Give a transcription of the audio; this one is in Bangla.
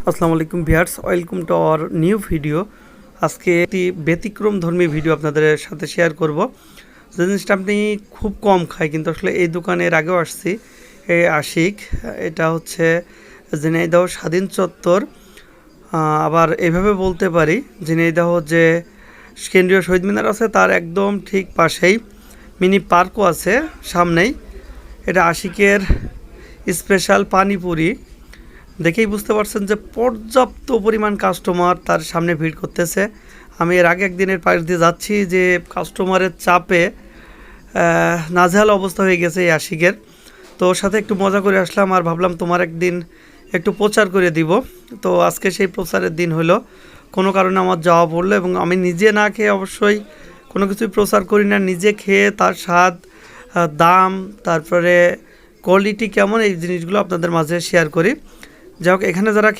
আসসালামু আলাইকুম viewers, welcome to our new video. আজকে একটি ব্যতিক্রমধর্মী ভিডিও আপনাদের সাথে শেয়ার করব। যে জিনিসটা আপনি খুব কম খায়, কিন্তু আসলে এই দোকানে এর আগেও আসছি। এই আশিক, এটা হচ্ছে ঝিনাইদহ স্বাধীন চত্বর। আবার এইভাবে বলতে পারি, ঝিনাইদহ যে কেন্দ্রীয় শহীদ মিনার আছে তার একদম ঠিক পাশেই মিনি পার্কও আছে সামনেই। এটা আশিকের স্পেশাল পানিপুরি। দেখেই বুঝতে পারছেন যে পর্যাপ্ত পরিমাণ কাস্টমার তার সামনে ভিড় করতেছে। আমি এর আগে একদিনের পাশ দিয়ে যাচ্ছি, যে কাস্টমারের চাপে নাজেহাল অবস্থা হয়ে গেছে এই আশিকের। তো ওর সাথে একটু মজা করে আসলাম, আর ভাবলাম তোমার একদিন একটু প্রচার করে দিব। তো আজকে সেই প্রচারের দিন হলো, কোনো কারণে আমার যাওয়া পড়লো, এবং আমি নিজে না খেয়ে অবশ্যই কোনো কিছুই প্রচার করি না। নিজে খেয়ে তার স্বাদ, দাম, তারপরে কোয়ালিটি কেমন, এই জিনিসগুলো আপনাদের মাঝে শেয়ার করি। যাই হোক, এখানে যারা